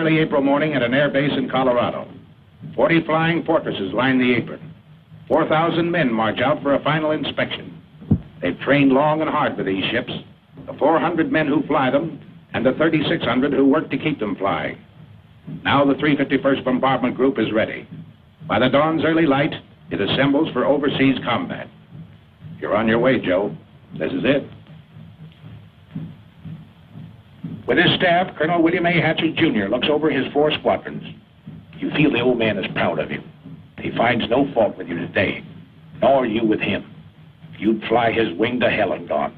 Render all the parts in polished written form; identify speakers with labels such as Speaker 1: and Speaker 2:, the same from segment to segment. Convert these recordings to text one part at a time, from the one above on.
Speaker 1: early April morning at an air base in Colorado. 40 flying fortresses line the apron. 4,000 men march out for a final inspection. They've trained long and hard for these ships, the 400 men who fly them, and the 3,600 who work to keep them flying. Now the 351st Bombardment Group is ready. By the dawn's early light, it assembles for overseas combat. You're on your way, Joe. This is it. With his staff, Colonel William A. Hatchett, Jr. looks over his 4 squadrons. You feel the old man is proud of you. He finds no fault with you today, nor you with him. You'd fly his wing to hell and gone.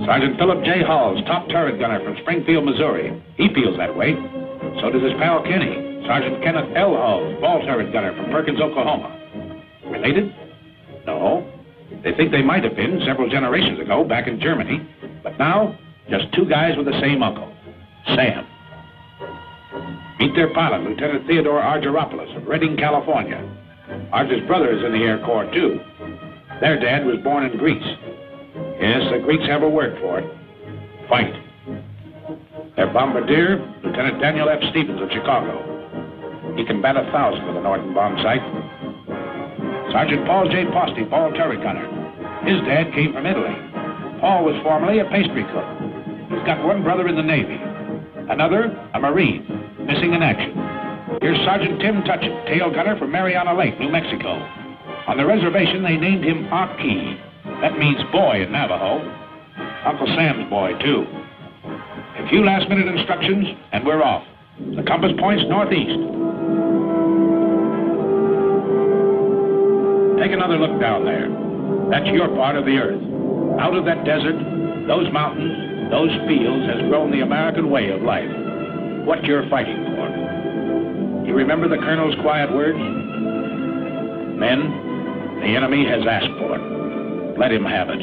Speaker 1: Sergeant Philip J. Halls, top turret gunner from Springfield, Missouri. He feels that way. So does his pal Kenny, Sergeant Kenneth L. Halls, ball turret gunner from Perkins, Oklahoma. Related? No. They think they might have been several generations ago back in Germany, but now, just 2 guys with the same uncle, Sam. Meet their pilot, Lieutenant Theodore Argyropoulos of Redding, California. Argy's brother is in the Air Corps, too. Their dad was born in Greece. Yes, the Greeks have a word for it. Fight. Their bombardier, Lieutenant Daniel F. Stevens of Chicago. He can bat 1,000 with a Norton bomb sight. Sergeant Paul J. Posty, ball turret gunner. His dad came from Italy. Paul was formerly a pastry cook. He's got 1 brother in the Navy. Another, a Marine, missing in action. Here's Sergeant Tim Tutchet, tail gunner from Mariana Lake, New Mexico. On the reservation, they named him Aki. That means boy in Navajo. Uncle Sam's boy, too. A few last-minute instructions, and we're off. The compass points northeast. Take another look down there. That's your part of the earth. Out of that desert, those mountains, those fields has grown the American way of life. What you're fighting for. You remember the Colonel's quiet words? Men, the enemy has asked for it. Let him have it.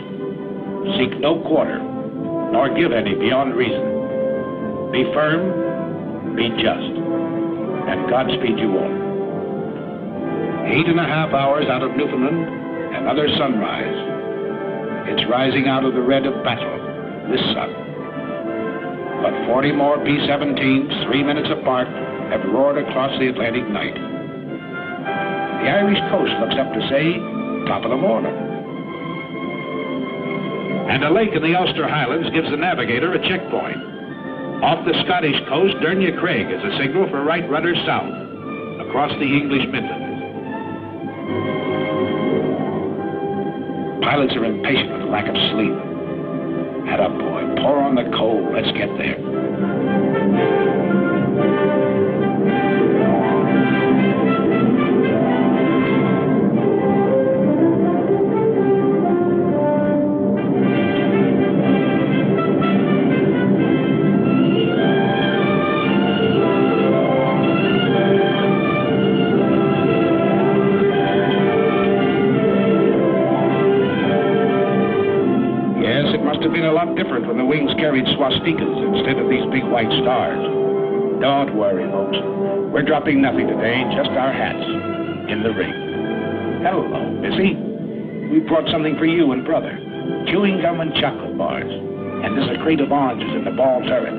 Speaker 1: Seek no quarter, nor give any beyond reason. Be firm, be just, and Godspeed you all. 8.5 hours out of Newfoundland, another sunrise. It's rising out of the red of battle, this sun. But 40 more P-17s, 3 minutes apart, have roared across the Atlantic night. The Irish coast looks up to say, top of the morning. And a lake in the Ulster Highlands gives the navigator a checkpoint. Off the Scottish coast, Dernya Craig is a signal for right rudder south, across the English Midlands. Pilots are impatient with the lack of sleep. Head up, boy. Pour on the coal. Let's get there. Different when the wings carried swastikas instead of these big white stars. Don't worry, folks. We're dropping nothing today, just our hats in the ring. Hello, Missy. We brought something for you and brother. Chewing gum and chocolate bars. And there's a crate of oranges in the ball turret.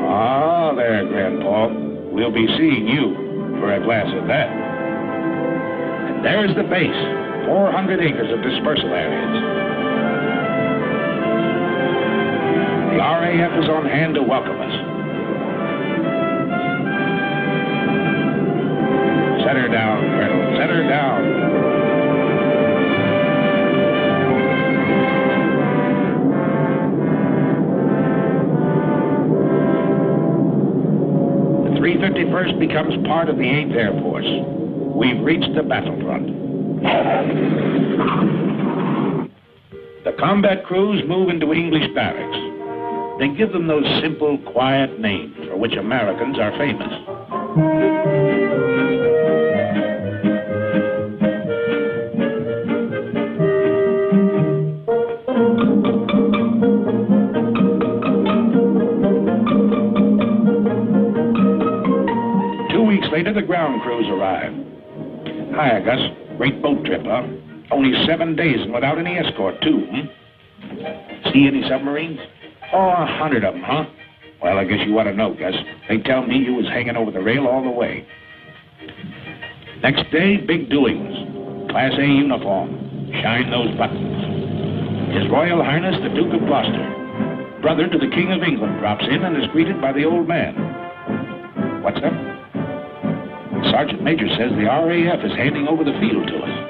Speaker 1: Ah, there, Grandpa. We'll be seeing you for a glass of that. And there's the base. 400 acres of dispersal areas. The RAF is on hand to welcome us. Set her down, Colonel. Set her down. The 351st becomes part of the 8th Air Force. We've reached the battlefront. The combat crews move into English barracks. They give them those simple, quiet names for which Americans are famous. Later, the ground crews arrive. Hiya, Gus. Great boat trip, huh? Only 7 days and without any escort, too, See any submarines? Oh, 100 of them, huh? Well, I guess you want to know, Gus. They tell me you was hanging over the rail all the way. Next day, big doings. Class A uniform. Shine those buttons. His Royal Highness, the Duke of Gloucester, brother to the King of England, drops in and is greeted by the old man. What's up? The Sergeant Major says the RAF is handing over the field to us.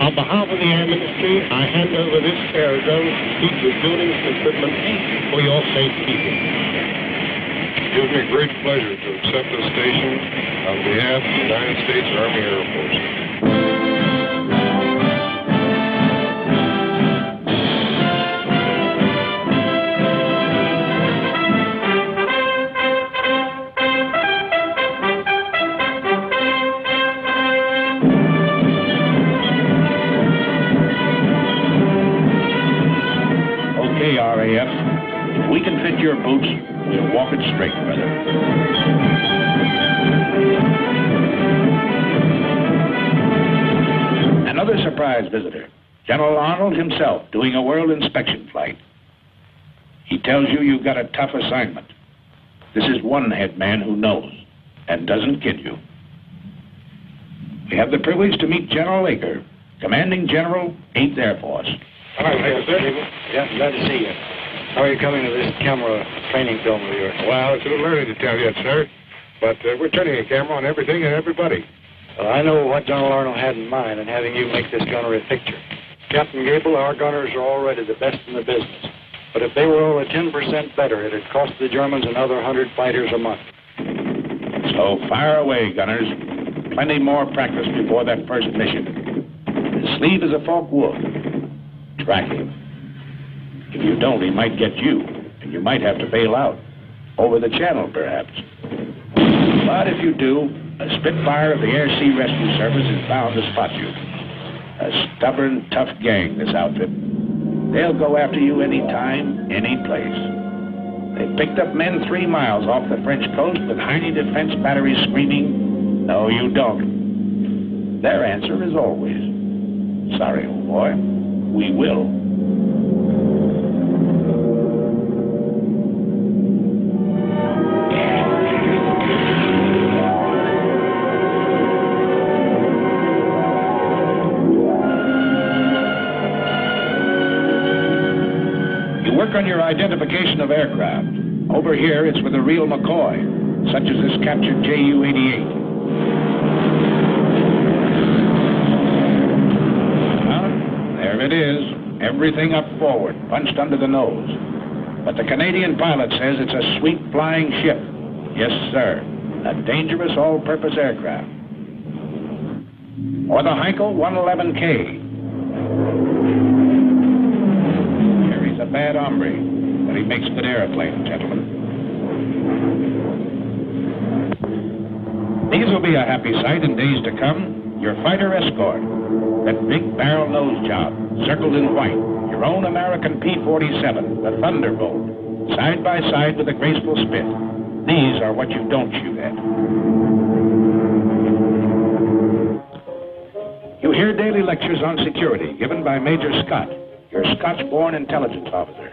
Speaker 2: On behalf of the Air Ministry, I hand over this aerodrome to keep your buildings and equipment for your safekeeping.
Speaker 3: It gives me great pleasure to accept this station on behalf of the United States Army Air Force.
Speaker 1: Okay, RAF. If we can fit your boots, we'll walk it straight, brother. Another surprise visitor. General Arnold himself doing a world inspection flight. He tells you you've got a tough assignment. This is one head man who knows and doesn't kid you. We have the privilege to meet General Aker, Commanding General, 8th Air Force.
Speaker 3: Hi, sir.
Speaker 4: Yeah, glad to see you. How are you coming to this camera training film of yours?
Speaker 3: Well, it's a little early to tell yet, sir, but we're turning a camera on everything and everybody.
Speaker 4: Well, I know what General Arnold had in mind in having you make this gunnery picture. Captain Gable, our gunners are already the best in the business. But if they were only 10% better, it'd cost the Germans another 100 fighters a month.
Speaker 1: So fire away, gunners. Plenty more practice before that first mission. His sleeve is a forked wolf. Track him. If you don't, he might get you, and you might have to bail out. Over the channel, perhaps. But if you do, a Spitfire of the Air Sea Rescue Service is bound to spot you. A stubborn, tough gang, this outfit. They'll go after you any time, any place. They picked up men 3 miles off the French coast with Heine defense batteries screaming, "No, you don't." Their answer is always, "Sorry, old boy, we will." Work on your identification of aircraft. Over here, it's with a real McCoy, such as this captured Ju-88. There it is. Everything up forward, punched under the nose. But the Canadian pilot says it's a sweet flying ship. Yes, sir. A dangerous all-purpose aircraft. Or the Heinkel 111K. A bad hombre, but he makes good airplanes, gentlemen. These will be a happy sight in days to come. Your fighter escort, that big barrel nose job, circled in white, your own American P-47, the Thunderbolt, side by side with a graceful spit. These are what you don't shoot at. You hear daily lectures on security given by Major Scott, your Scotch-born intelligence officer.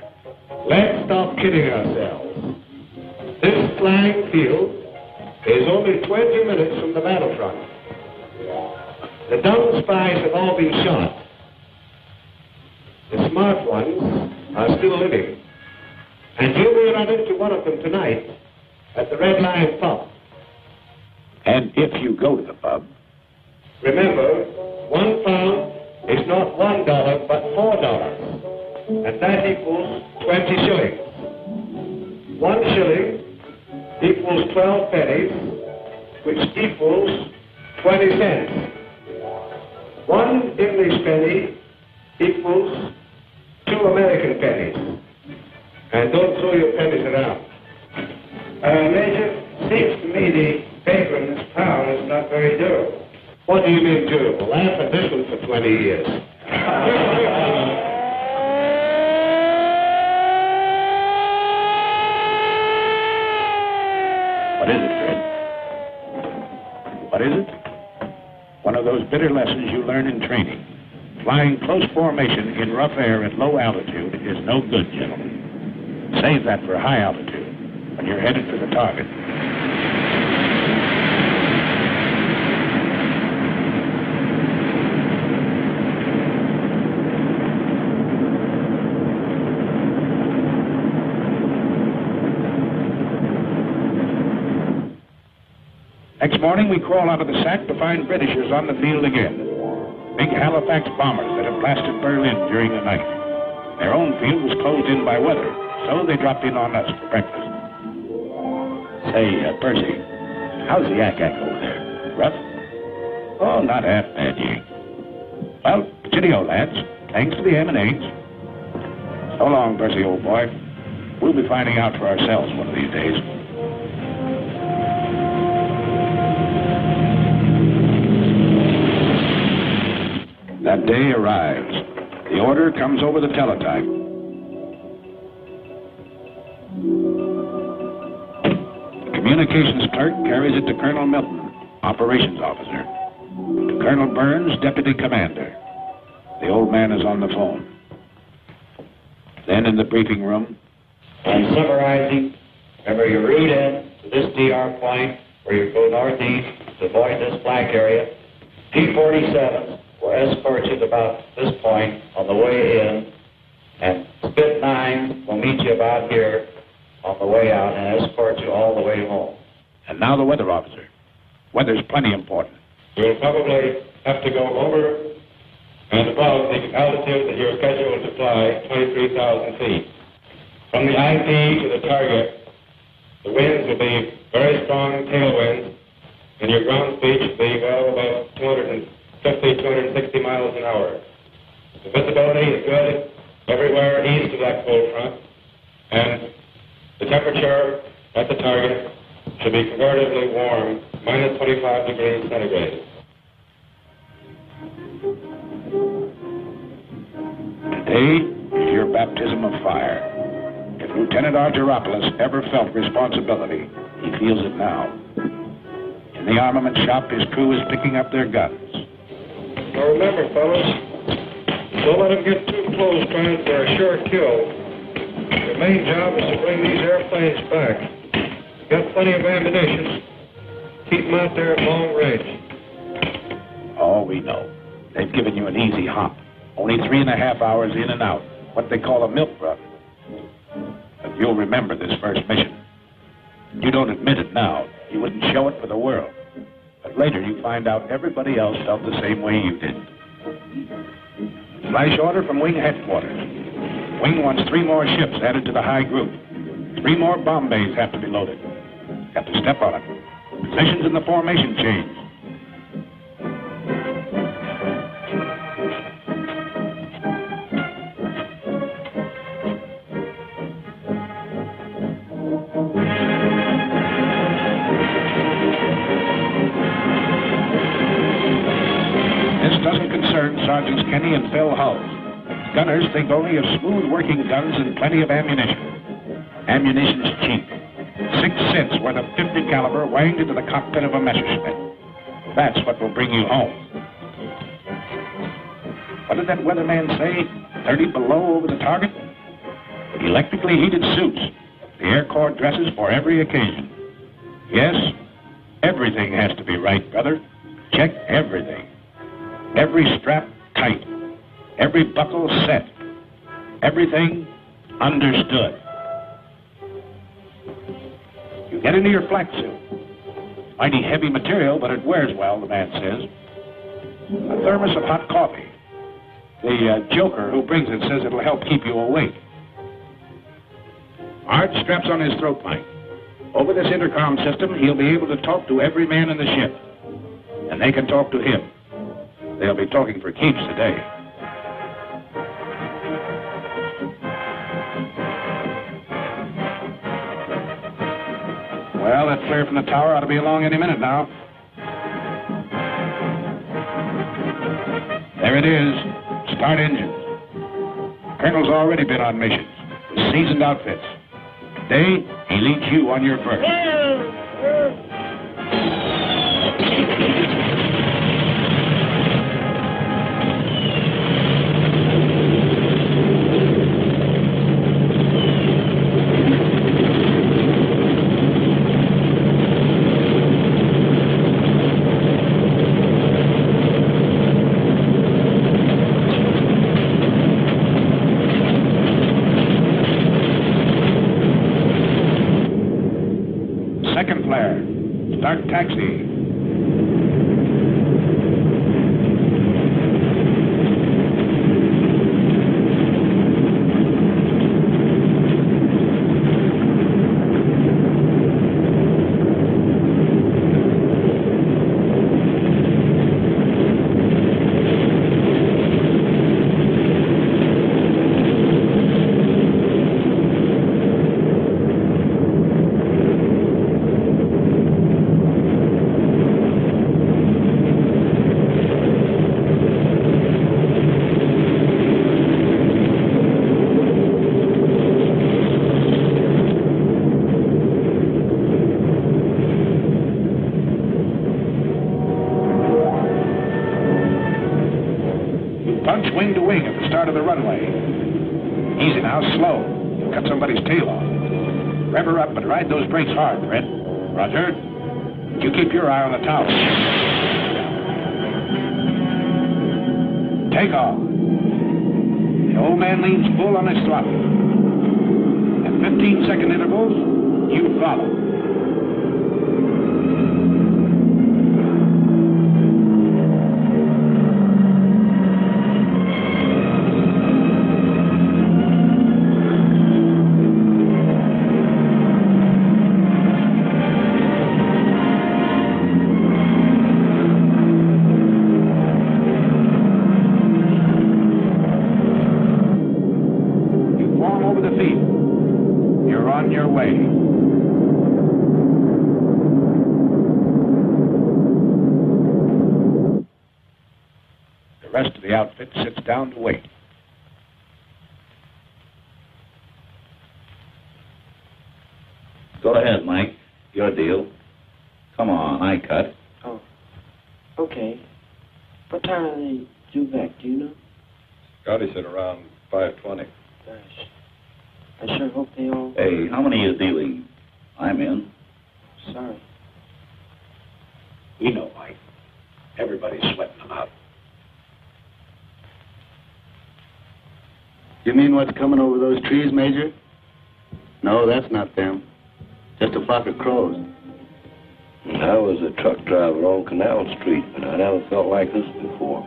Speaker 2: Let's stop kidding ourselves. This flying field is only 20 minutes from the battlefront. The dumb spies have all been shot. The smart ones are still living. And you may run into one of them tonight at the Red Lion pub.
Speaker 1: And if you go to the pub,
Speaker 2: remember, 1 pound is not $1, but $4. And that equals 20 shillings. 1 shilling equals 12 pennies, which equals 20 cents. 1 English penny equals 2 American pennies. And don't throw your pennies around. Major, seems to me the paper in this pound is not very durable. What do you mean, durable? Laugh at this one for 20 years.
Speaker 1: What is it, Fred? What is it? One of those bitter lessons you learn in training. Flying close formation in rough air at low altitude is no good, gentlemen. Save that for high altitude, when you're headed for the target. Next morning, we crawl out of the sack to find Britishers on the field again. Big Halifax bombers that had blasted Berlin during the night. Their own field was closed in by weather, so they dropped in on us for breakfast. Say, Percy, how's the yak over there? Rough? Oh, not half bad, Yank. Well, cheerio, lads. Thanks for the M&As. So long, Percy, old boy. We'll be finding out for ourselves one of these days. That day arrives. The order comes over the teletype. The communications clerk carries it to Colonel Milton, operations officer. To Colonel Burns, deputy commander. The old man is on the phone. Then in the briefing room.
Speaker 4: I'm summarizing. Remember your route in to this DR point where you go northeast to avoid this black area. T-47s will escort you to about this point on the way in, and Spit 9 will meet you about here on the way out and escort you all the way home.
Speaker 1: And now the weather officer. Weather's plenty important.
Speaker 3: You'll probably have to go over and above the altitude that you're scheduled to fly, 23,000 feet. From the IP to the target, the winds will be very strong tailwinds, and your ground speed should be well about 260 miles an hour. The visibility is good everywhere east of that cold front, and the temperature at the target should be comparatively warm, minus 25 degrees centigrade.
Speaker 1: Today is your baptism of fire. If Lieutenant Argyropoulos ever felt responsibility, he feels it now. In the armament shop, his crew is picking up their guns.
Speaker 3: Now remember, fellas, don't let them get too close trying for a sure kill. Your main job is to bring these airplanes back. You've got plenty of ammunition. Keep them out there at long range.
Speaker 1: Oh, we know. They've given you an easy hop. Only 3.5 hours in and out. What they call a milk run. But you'll remember this first mission. You don't admit it now. You wouldn't show it for the world. But later you find out everybody else felt the same way you did. Flash order from Wing headquarters. Wing wants 3 more ships added to the high group. 3 more bomb bays have to be loaded. Got to step on it. Positions in the formation change. Sergeants Kenny and Phil Hull. Gunners think only of smooth-working guns and plenty of ammunition. Ammunition's cheap. 6 cents worth of .50 caliber wanged into the cockpit of a Messerschmitt. That's what will bring you home. What did that weatherman say? 30 below over the target? Electrically heated suits. The Air Corps dresses for every occasion. Yes, everything has to be right, brother. Check everything. Every strap tight. Every buckle set. Everything understood. You get into your flak suit. Mighty heavy material, but it wears well, the man says. A thermos of hot coffee. The joker who brings it says it'll help keep you awake. Art straps on his throat mic. Over this intercom system, he'll be able to talk to every man in the ship. And they can talk to him. They'll be talking for keeps today. Well, that flare from the tower ought to be along any minute now. There it is. Start engines. Colonel's already been on missions with seasoned outfits. Today, he leads you on your first. Second flare. Start taxi. Punch wing to wing at the start of the runway. Easy now, slow. You'll cut somebody's tail off. Rev her up, but ride those brakes hard, Red. Roger. You keep your eye on the tower. Take off. The old man leans full on his throttle. At 15-second intervals, you follow. You're on your way. The rest of the outfit sits down to wait.
Speaker 5: Go ahead, Mike. Your deal. Come on, I cut.
Speaker 6: Oh, okay. What time are they due back, do you know?
Speaker 3: Scotty said around 5:20.
Speaker 6: Gosh. I sure hope they all...
Speaker 5: Hey, how many is dealing? I'm in.
Speaker 6: Sorry.
Speaker 1: We know, Mike. Everybody's sweating them out.
Speaker 7: You mean what's coming over those trees, Major? No, that's not them. Just a flock of crows.
Speaker 8: I was a truck driver on Canal Street, but I never felt like this before.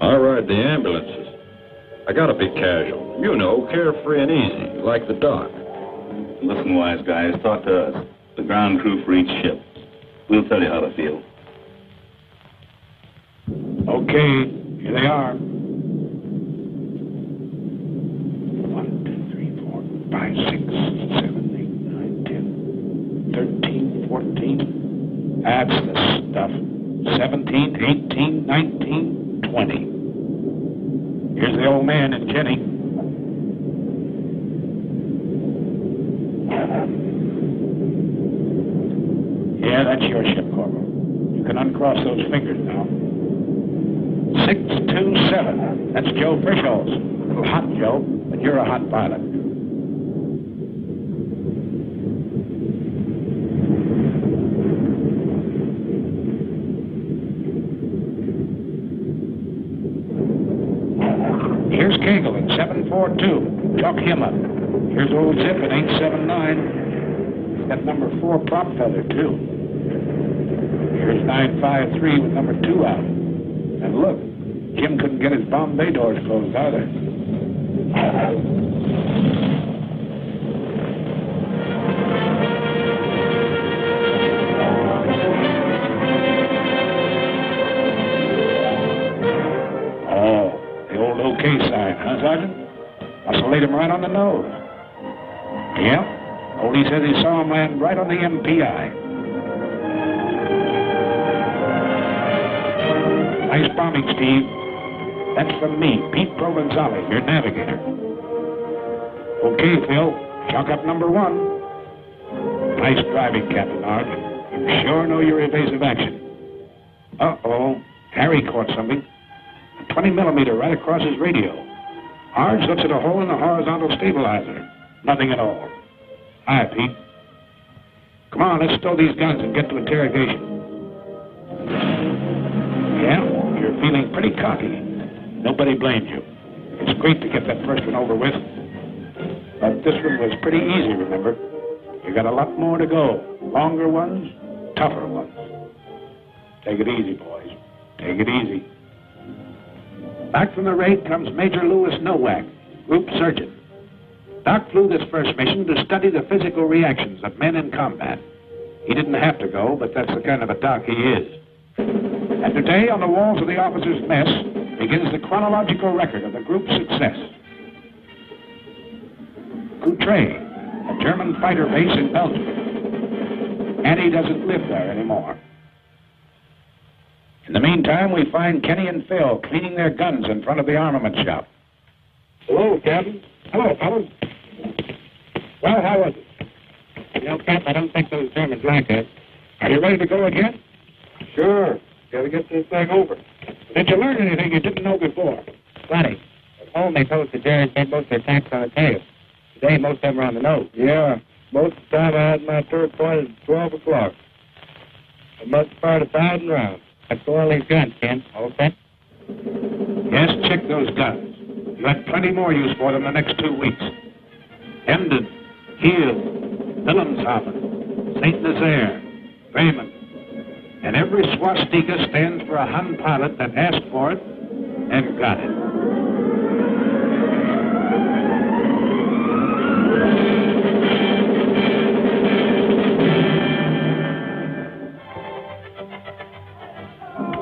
Speaker 3: I ride the ambulances. I gotta be casual. You know, carefree and easy, like the doc.
Speaker 5: Listen, wise guys, talk to us. The ground crew for each ship. We'll tell you how to feel.
Speaker 1: Okay, here they are. 1, 2, 3, 4, 5, 6, 7, 8, 9, 10, 13, 14. That's the stuff. 17, 18, 19, 20. Here's the old man and Jenny. Yeah, that's your ship, Corporal. You can uncross those fingers now. 627. That's Joe Frischholz. A little hot, Joe, but you're a hot pilot. Here's Gable at 742. Chalk him up. Here's old Zip at 879. He's got number 4 prop feather, too. Here's 953 with number 2 out. And look, Jim couldn't get his Bombay doors closed either. OK sign, huh, Sergeant? Must have laid him right on the nose. Yeah, Oldie says he saw him land right on the MPI. Nice bombing, Steve. That's from me, Pete Provenzale, your navigator. Okay, Phil, chalk up number 1. Nice driving, Captain Arch. You sure know your evasive action. Uh-oh, Harry caught something. A 20 millimeter right across his radio. Arch looks at a hole in the horizontal stabilizer. Nothing at all. Hi, Pete. Come on, let's stow these guns and get to interrogation. Yeah, you're feeling pretty cocky. Nobody blamed you. It's great to get that first one over with. But this one was pretty easy, remember? You got a lot more to go. Longer ones, tougher ones. Take it easy, boys. Take it easy. Back from the raid comes Major Louis Nowak, Group Surgeon. Doc flew this first mission to study the physical reactions of men in combat. He didn't have to go, but that's the kind of a doc he is. And today, on the walls of the officers' mess, begins the chronological record of the group's success. Coutray, a German fighter base in Belgium. Annie doesn't live there anymore. In the meantime, we find Kenny and Phil cleaning their guns in front of the armament shop.
Speaker 3: Hello, Captain. Hello, fellas. Well, how was it?
Speaker 4: You know, Cap, I don't think those Germans like us.
Speaker 3: Are you ready to go again?
Speaker 4: Sure. Gotta get this thing over.
Speaker 3: Did you learn anything you didn't know before?
Speaker 6: Plenty. At home, they told us the Jerry's made most of their attacks on the tail. Today, most of them are on the nose.
Speaker 4: Yeah. Most of the time I had my turret pointed at 12 o'clock. I must have fired 1,000 rounds.
Speaker 6: Let's go all these guns, Ken. All set?
Speaker 1: Yes, check those guns. You had plenty more use for them the next 2 weeks. Emden, Kiel, Wilhelmshaven, St. Nazaire, Bremen. And every swastika stands for a Hun pilot that asked for it and got it.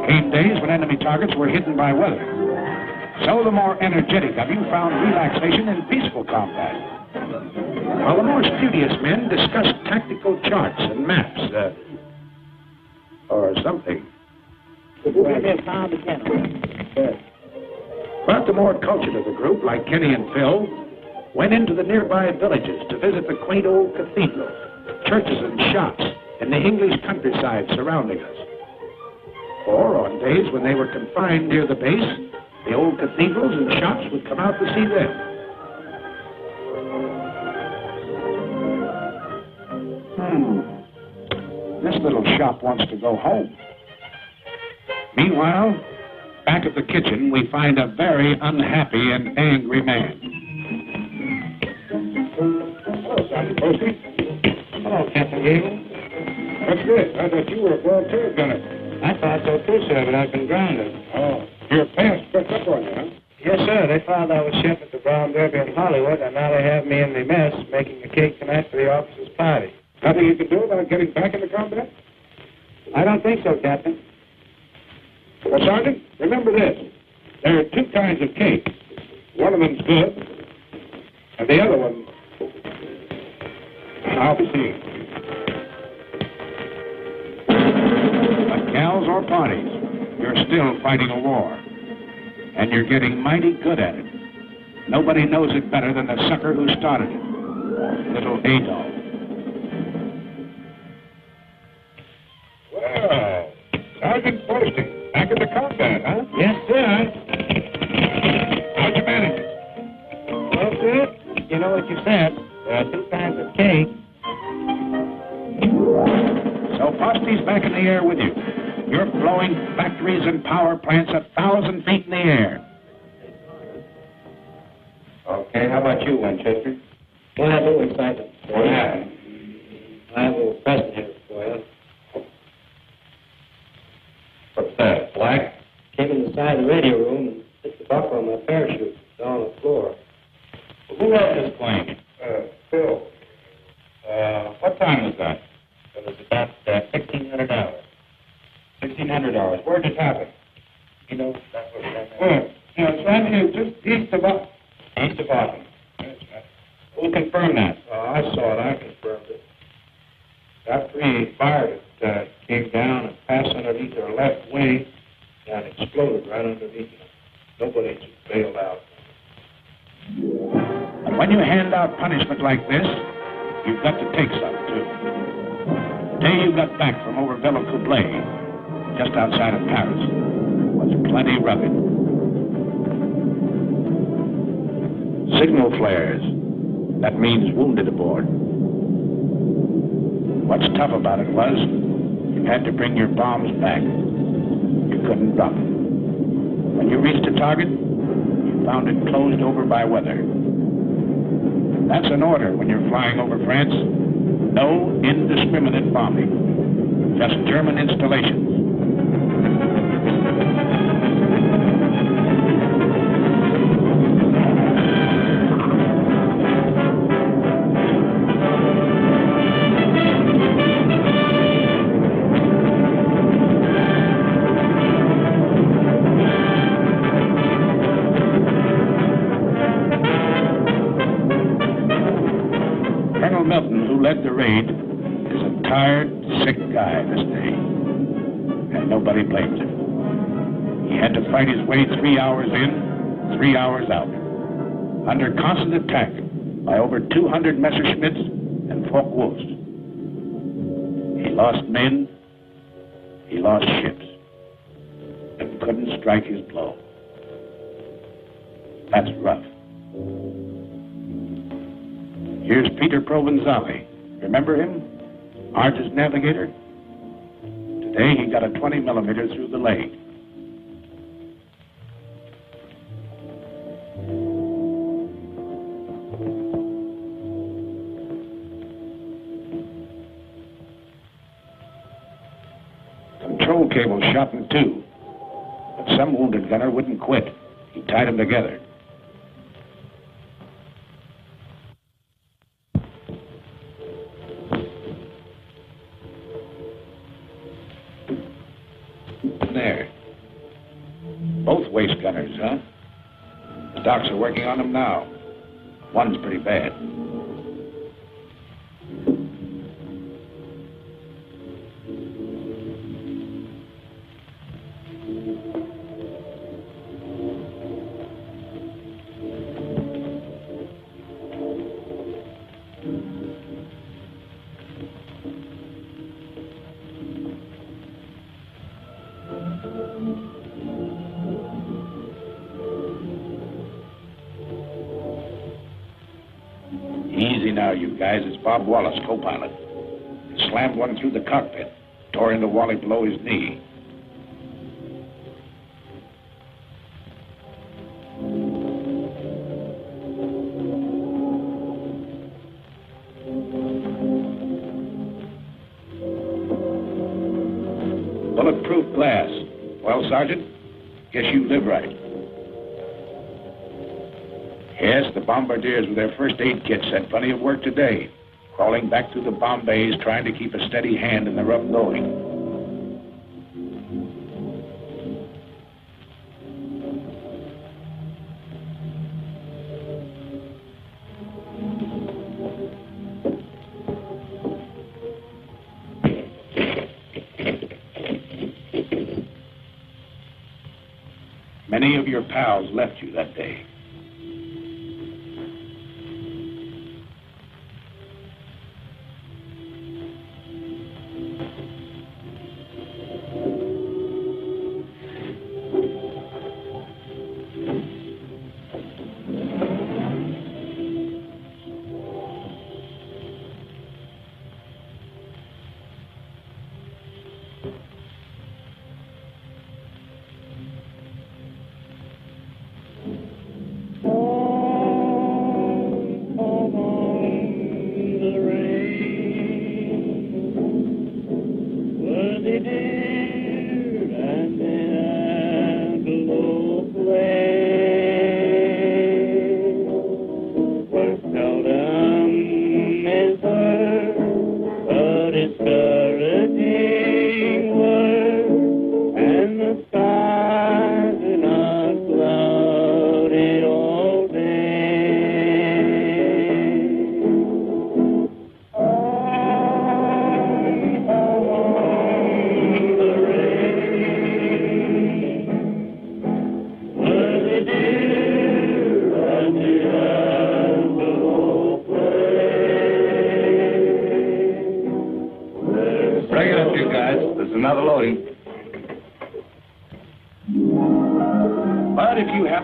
Speaker 1: Came days when enemy targets were hidden by weather. So the more energetic of you found relaxation in peaceful combat. While the more studious men discussed tactical charts and maps, or something. But the more cultured of the group, like Kenny and Phil, went into the nearby villages to visit the quaint old cathedrals, churches and shops in the English countryside surrounding us. Or on days when they were confined near the base, the old cathedrals and shops would come out to see them. This little shop wants to go home. Meanwhile, back at the kitchen, we find a very unhappy and angry man.
Speaker 3: Hello, Sergeant Posey.
Speaker 6: Hello, Captain Gable.
Speaker 3: What's this? I thought you were a world tour gunner.
Speaker 4: I thought so too, sir, but I've been grounded.
Speaker 3: Oh, your pants picked up on you, huh?
Speaker 4: Yes, sir. They found I was chef at the Brown Derby in Hollywood, and now they have me in the mess making a cake tonight for the officers' party.
Speaker 3: Nothing you can do about getting back into combat?
Speaker 4: I don't think so, Captain.
Speaker 3: Well, Sergeant, remember this. There are 2 kinds of cake. One of them's good, and the other one, I'll see.
Speaker 1: But gals or parties, you're still fighting a war. And you're getting mighty good at it. Nobody knows it better than the sucker who started it. Little Adolf.
Speaker 3: Well, Sergeant Posting, back into combat, huh?
Speaker 6: Yes, sir.
Speaker 3: How'd you manage it?
Speaker 6: Well, good. You know what you said. There are 2 kinds of cake.
Speaker 1: So Poste's back in the air with you. You're blowing factories and power plants 1,000 feet in the air.
Speaker 3: Okay, how about you, Winchester?
Speaker 6: Well, I'm a little excited.
Speaker 3: What happened?
Speaker 6: I have a little present here for you.
Speaker 3: What's that, black?
Speaker 6: Came inside the radio room and hit the buckle on my parachute. It's on the floor.
Speaker 3: Who wrote this plane? Phil. What time was that?
Speaker 6: It was about $1,600.
Speaker 3: $1,600. Where'd it happen?
Speaker 6: You know, that's what that
Speaker 3: It's right here, just east of us.
Speaker 6: East of Autumn.
Speaker 3: Who confirmed that?
Speaker 4: I saw it. I confirmed it. After he fired it, came down and passed underneath our left wing and exploded right underneath it.
Speaker 3: Nobody bailed out.
Speaker 1: But when you hand out punishment like this, you've got to take some, too. The day you got back from over Villacoublay, just outside of Paris, was plenty rugged. Signal flares. That means wounded aboard. What's tough about it was you had to bring your bombs back. You couldn't drop them. When you reached a target, you found it closed over by weather. That's an order when you're flying over France. No indiscriminate bombing. Just German installations. Led the raid is a tired, sick guy this day, and nobody blames him. He had to fight his way 3 hours in, 3 hours out, under constant attack by over 200 Messerschmitts and Focke-Wulfs. He lost men, he lost ships, and couldn't strike his blow. That's rough. Here's Peter Provenzali. Remember him? Argus navigator? Today he got a 20 millimeter through the leg. Control cable shot in two, but some wounded gunner wouldn't quit. He tied them together. There. Both waist gunners, huh? The docs are working on them now. One's pretty bad. Easy now, you guys. It's Bob Wallace, co-pilot. He slammed one through the cockpit, tore into Wally below his knee. Bulletproof glass. Well, Sergeant, guess you live right. Yes, the bombardiers with their first aid kits had plenty of work today, crawling back through the bomb bays, trying to keep a steady hand in the rough going. Many of your pals left you that day.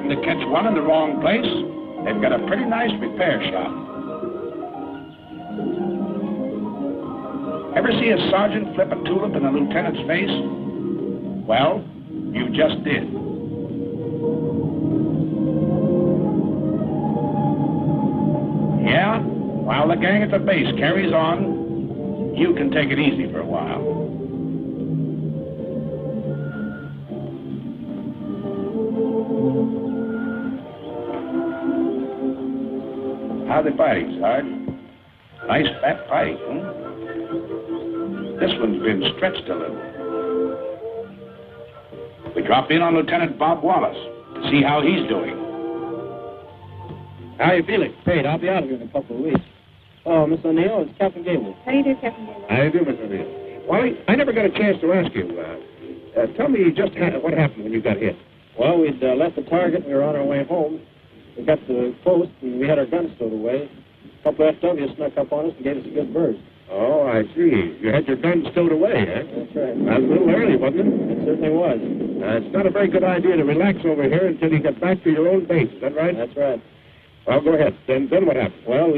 Speaker 1: happen to catch one in the wrong place, they've got a pretty nice repair shop. Ever see a sergeant flip a tulip in a lieutenant's face? Well, you just did. Yeah, while the gang at the base carries on, you can take it easy for a while. How they fighting, Sarge? Nice fat fight, huh? This one's been stretched a little. We drop in on Lieutenant Bob Wallace to see how he's doing.
Speaker 6: How you feeling? Great. I'll be out of here in a couple of weeks. Oh, Miss O'Neill, it's Captain Gable.
Speaker 9: How do you do, Captain Gable?
Speaker 2: How do you do, Miss O'Neill? Wally, I never got a chance to ask you. Tell me just what happened when you got hit.
Speaker 6: Well, we'd left the target and we were on our way home. We got to the post and we had our guns stowed away. A couple of FWs snuck up on us and gave us a good burst.
Speaker 2: Oh, I see. You had your gun stowed away, eh?
Speaker 6: That's right.
Speaker 2: That was a little early, wasn't it?
Speaker 6: It certainly was.
Speaker 2: It's not a very good idea to relax over here until you get back to your own base. Is that right?
Speaker 6: That's right.
Speaker 2: Well, go ahead. Then what happened?
Speaker 6: Well,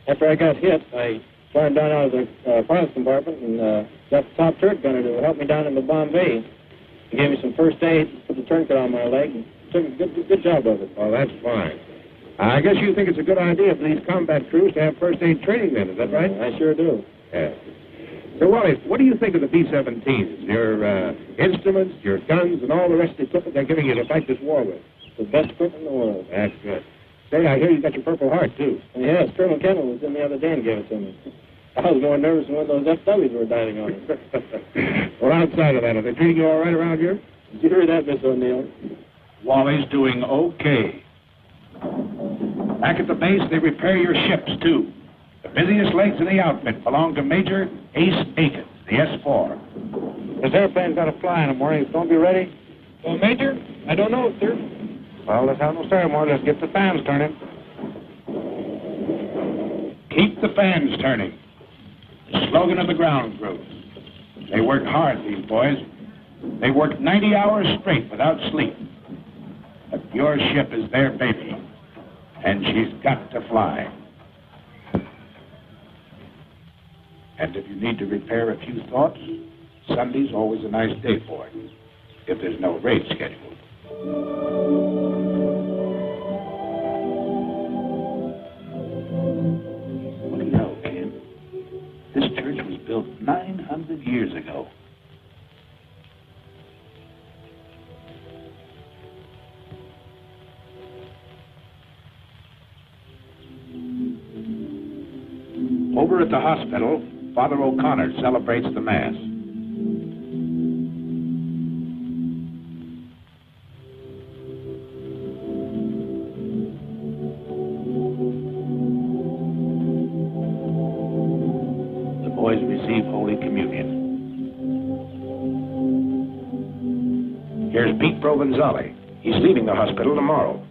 Speaker 6: after I got hit, I climbed down out of the pilot's compartment and got the top turret gunner to help me down into Bombay. He gave me some first aid, put the tourniquet on my leg, and took a good job of it.
Speaker 2: Oh, that's fine. I guess you think it's a good idea for these combat crews to have first aid training then, is that right?
Speaker 6: I sure do.
Speaker 2: Yeah. So, Wally, what do you think of the B-17s? Your instruments, your guns, and all the rest of the equipment they're giving you to fight this war with?
Speaker 6: The best equipment in the world.
Speaker 2: That's good. Say, I hear you got your Purple Heart, too.
Speaker 6: Yes, Colonel Kendall was in the other day and gave it to me. I was more nervous than when those FWs were diving on me.
Speaker 2: Well, outside of that, are they treating you all right around here?
Speaker 6: Did you hear that, Miss O'Neill?
Speaker 1: Wally's doing okay. Back at the base, they repair your ships, too. The busiest legs in the outfit belong to Major Ace Aiken, the S-4.
Speaker 4: This airplane's got to fly in the morning. It's going to be ready?
Speaker 6: Well, Major, I don't know, sir.
Speaker 4: Well, let's have no ceremony. Let's get the fans turning.
Speaker 1: Keep the fans turning. The slogan of the ground group. They work hard, these boys. They work 90 hours straight without sleep. But your ship is their baby, and she's got to fly. And if you need to repair a few thoughts, Sunday's always a nice day for it, if there's no raid scheduled. What do you know, Ken? This church was built 900 years ago. Over at the hospital, Father O'Connor celebrates the Mass. The boys receive Holy Communion. Here's Pete Provenzale. He's leaving the hospital tomorrow.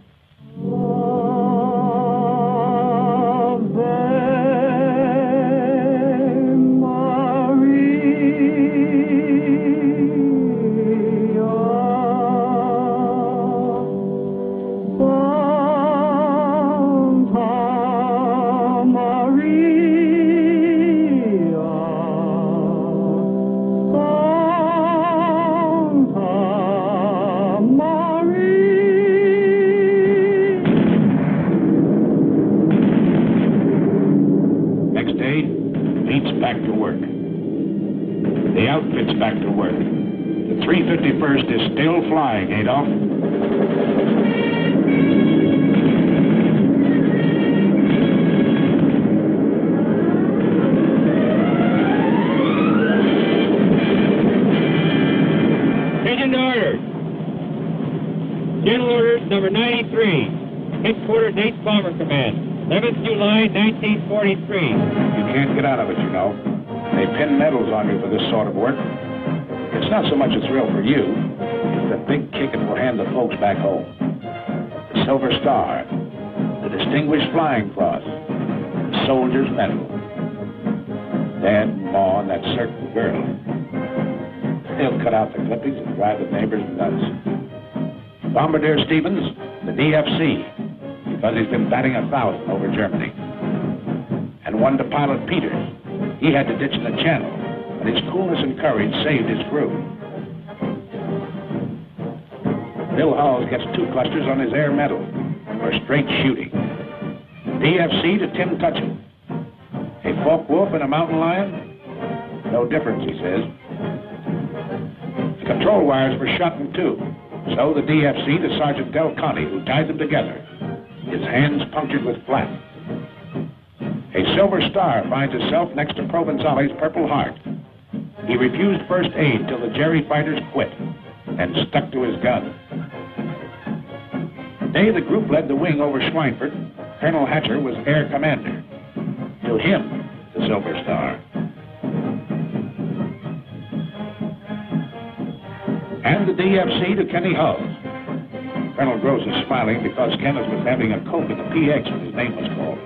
Speaker 1: Back to work. The outfit's back to work. The 351st is still flying, Adolf.
Speaker 6: Attention to orders. General orders number 93. Headquarters 8th Bomber Command. 11th July, 1943.
Speaker 1: You can't get out of it, you know. They pin medals on you for this sort of work. It's not so much a thrill for you. It's a big kick it will hand the folks back home. The Silver Star, the Distinguished Flying Cross, the Soldier's Medal. Dad and Ma and that certain girl. They'll cut out the clippings and drive the neighbors nuts. Bombardier Stevens, the DFC, because he's been batting 1,000 over Germany. And one to Pilot Peters. He had to ditch in the channel, but his coolness and courage saved his crew. Bill Halls gets 2 clusters on his air medal for straight shooting. DFC to Tim Tutchin. A Focke-Wulf and a mountain lion? No difference, he says. The control wires were shot in 2. So the DFC to Sergeant Del Conte, who tied them together, his hands punctured with flak. A Silver Star finds itself next to Provenzali's Purple Heart. He refused first aid till the Jerry fighters quit and stuck to his gun. The day the group led the wing over Schweinfurt, Colonel Hatcher was air commander. To him, the Silver Star. And the DFC to Kenny Hull. Colonel Gross is smiling because Kenneth was having a coke in the PX when his name was called.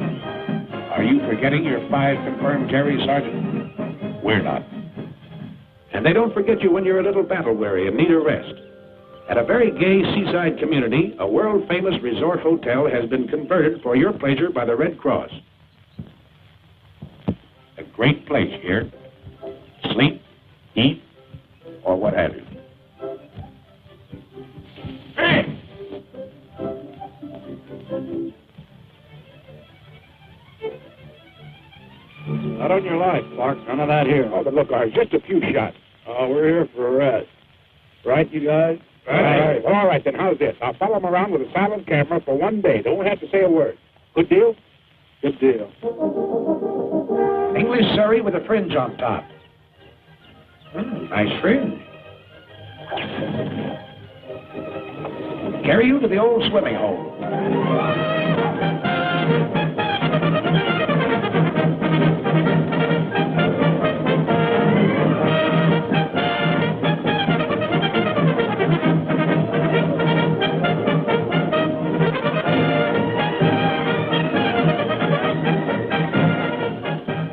Speaker 1: Are you forgetting your 5 confirmed Jerry, Sergeant? We're not. And they don't forget you when you're a little battle-weary and need a rest. At a very gay seaside community, a world-famous resort hotel has been converted for your pleasure by the Red Cross. A great place here. Sleep, eat, or what have you. Hey!
Speaker 4: Not on your life, Clark. None of that here.
Speaker 1: Oh, but look, just a few shots.
Speaker 4: Oh, we're here for a rest. Right, you guys?
Speaker 1: Right. Well, all right, then how's this? I'll follow him around with a silent camera for 1 day. Don't have to say a word. Good deal?
Speaker 4: Good deal.
Speaker 1: English Surrey with a fringe on top. Nice fringe. Carry you to the old swimming hole.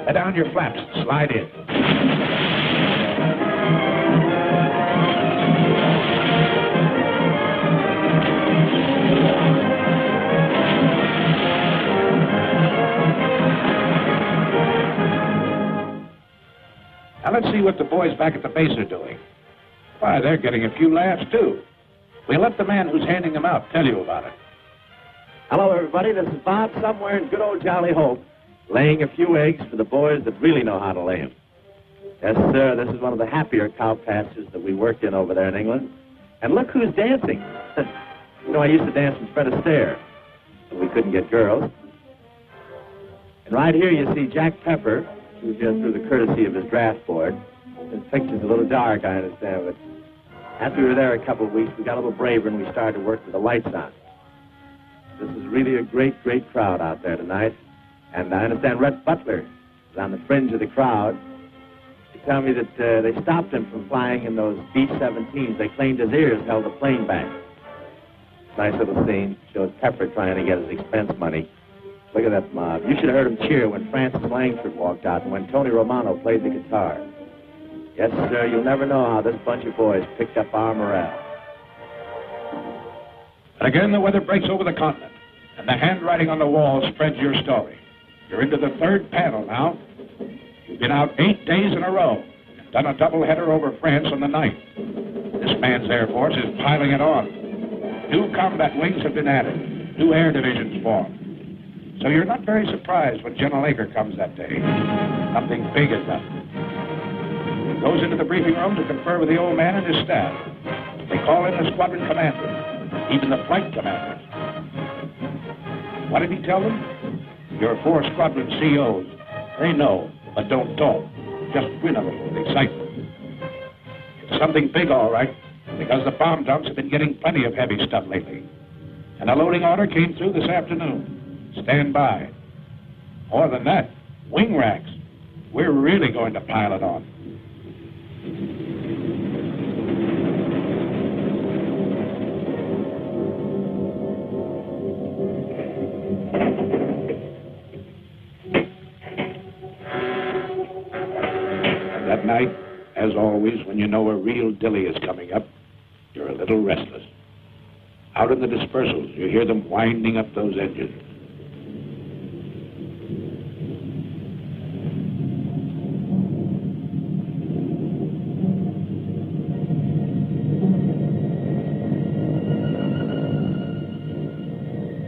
Speaker 1: Let down your flaps. Slide in. Now let's see what the boys back at the base are doing. Why, they're getting a few laughs, too. We'll let the man who's handing them out tell you about it.
Speaker 9: Hello, everybody. This is Bob somewhere in good old Jolly Hope, laying a few eggs for the boys that really know how to lay them. Yes, sir, this is one of the happier cow pastures that we work in over there in England. And look who's dancing. You know, I used to dance with Fred Astaire, but we couldn't get girls. And right here you see Jack Pepper, who's here through the courtesy of his draft board. His picture's a little dark, I understand, but after we were there a couple of weeks, we got a little braver and we started to work with the lights on. This is really a great, great crowd out there tonight. And I understand Rhett Butler is on the fringe of the crowd. They tell me that they stopped him from flying in those B-17s. They claimed his ears held the plane back. Nice little scene. Shows Pepper trying to get his expense money. Look at that mob. You should have heard him cheer when Francis Langford walked out and when Tony Romano played the guitar. Yes, sir, you'll never know how this bunch of boys picked up our morale.
Speaker 1: And again, the weather breaks over the continent, and the handwriting on the wall spreads your story. You're into the 3rd panel now. You've been out 8 days in a row and done a doubleheader over France on the 9th. This man's Air Force is piling it on. New combat wings have been added. New air divisions formed. So you're not very surprised when General Aker comes that day. Something big is up. He goes into the briefing room to confer with the old man and his staff. They call in the squadron commanders, even the flight commanders. What did he tell them? Your 4 squadron COs. They know, but don't talk. Just grin a little with excitement. It's something big, all right, because the bomb dumps have been getting plenty of heavy stuff lately. And a loading order came through this afternoon. Stand by. More than that, wing racks. We're really going to pile it on. And that night, as always, when you know a real dilly is coming up, you're a little restless. Out in the dispersals, you hear them winding up those edges.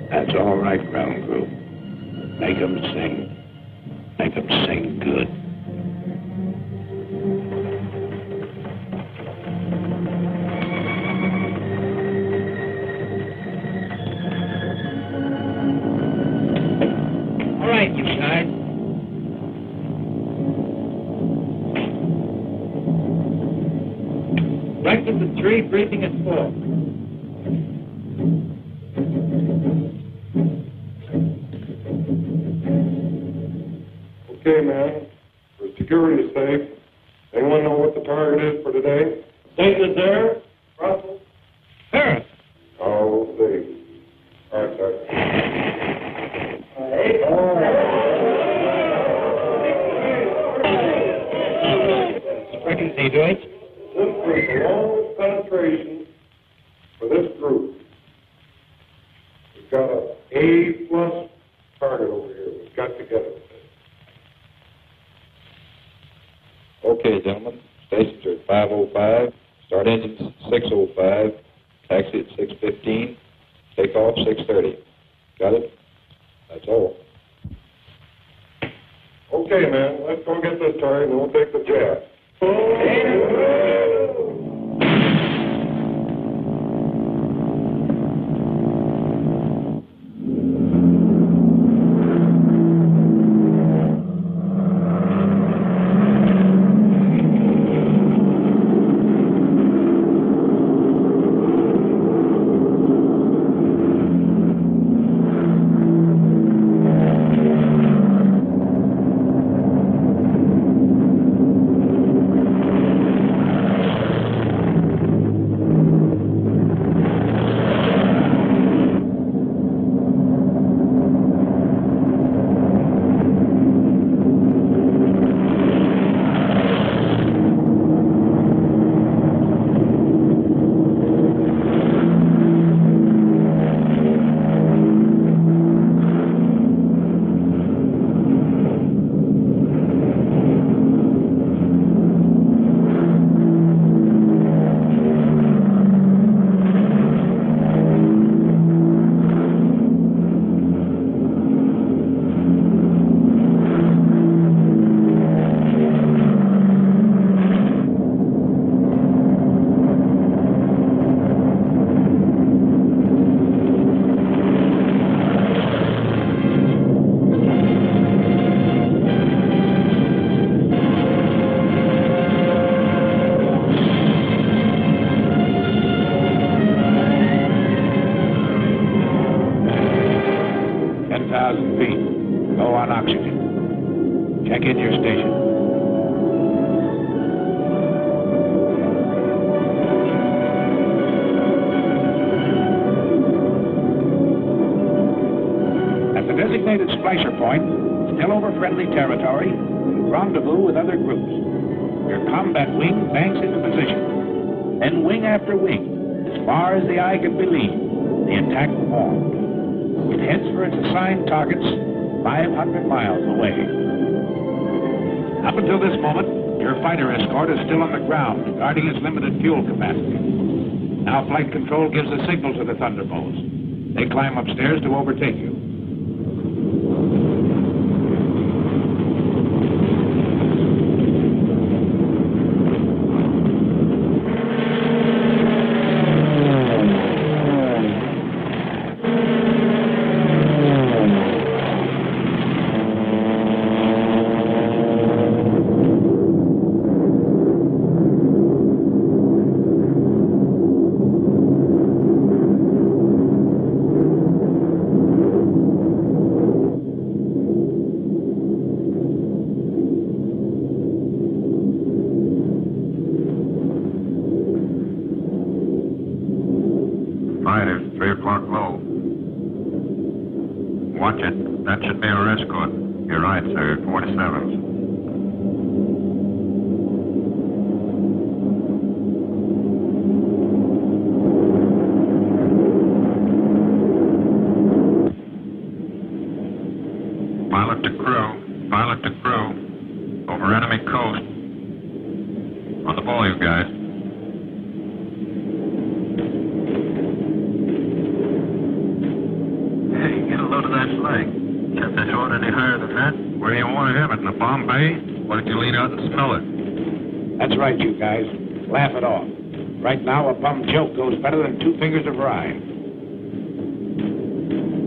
Speaker 1: That's all right, ground crew. Make 'em sing. Make 'em sing good.
Speaker 6: All right, you guys. Breakfast at 3, briefing at 4.
Speaker 3: Okay, man. For security's sake, anyone know what the target is for today? Statement there. Russell?
Speaker 6: Sir.
Speaker 3: Oh, we'll see. All right, Sergeant.
Speaker 6: Frequency, Deutsch.
Speaker 3: This was the longest penetration for this group. We've got an A+ target over here. We've got to get it. Okay, gentlemen. Stations are at 5:05. Start engines 6:05. Taxi at 6:15. Take off 6:30. Got it? That's all. Okay, man. Let's go get this target and we'll take the jet.
Speaker 1: Check in your station. At the designated splicer point, still over friendly territory, rendezvous with other groups. Your combat wing banks into position. Then wing after wing, as far as the eye can believe, the attack formed. It heads for its assigned targets 500 miles away. Up until this moment, your fighter escort is still on the ground, guarding its limited fuel capacity. Now flight control gives a signal to the Thunderbolts. They climb upstairs to overtake you.
Speaker 10: Fighters, 3 o'clock low. Watch it. That should be our escort. You're right, sir. 47s. Pilot to crew. Pilot to crew. Over enemy coast. On the ball, you guys. Hey, get a load of that flag. Can't that go any higher than that? Where do you want to have it? In the bomb bay? Why don't you lean out and smell it?
Speaker 1: That's right, you guys. Laugh it off. Right now, a bum joke goes better than 2 fingers of rye.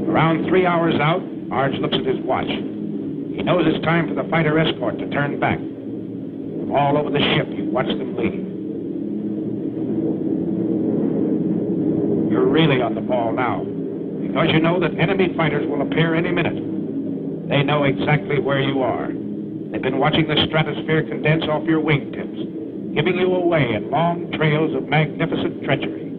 Speaker 1: Around 3 hours out, Arge looks at his watch. He knows it's time for the fighter escort to turn back. All over the ship, you watch them leave. You're really on the ball now, because you know that enemy fighters will appear any minute. They know exactly where you are. They've been watching the stratosphere condense off your wingtips, giving you away in long trails of magnificent treachery.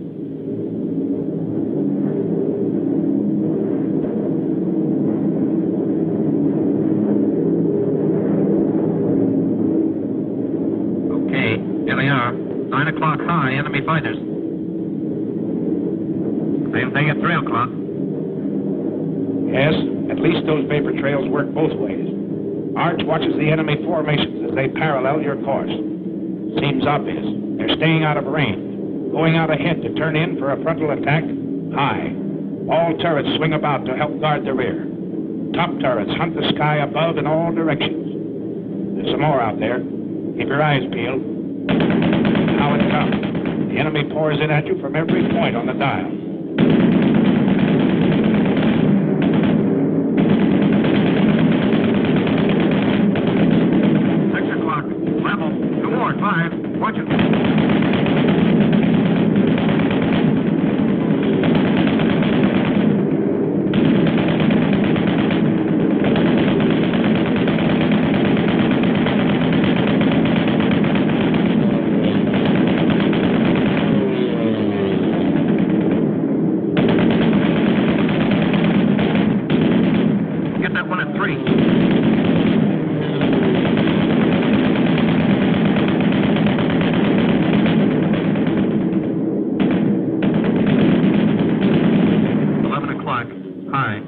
Speaker 10: Okay, here they are. 9 o'clock high, enemy fighters. Same thing at 3 o'clock.
Speaker 1: Yes, at least those vapor trails work both ways. Arch watches the enemy formations as they parallel your course. Seems obvious. They're staying out of range, going out ahead to turn in for a frontal attack high. All turrets swing about to help guard the rear. Top turrets hunt the sky above in all directions. There's some more out there. Keep your eyes peeled. Now it comes. The enemy pours in at you from every point on the dial.
Speaker 10: Watch it. Get that one at 3. High.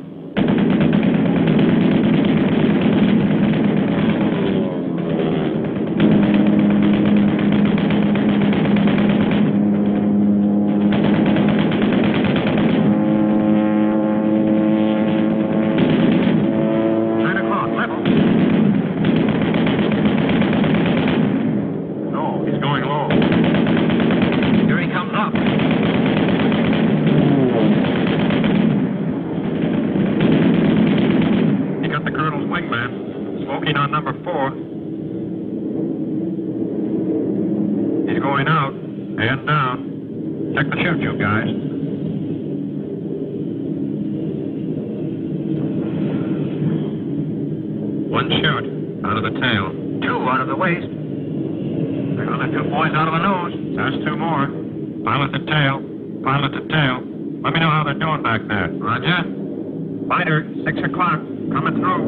Speaker 10: No, he's going low. Here he comes up. The colonel's wingman, smoking on number 4. He's going out and down. Check the chute, you guys. One chute out of the tail. 2 out of the waist. There are 2 boys out of the nose. There's 2 more. Pilot the tail. Pilot the tail. Let me know how they're doing back there. Roger. Fighter, 6 o'clock. Coming through.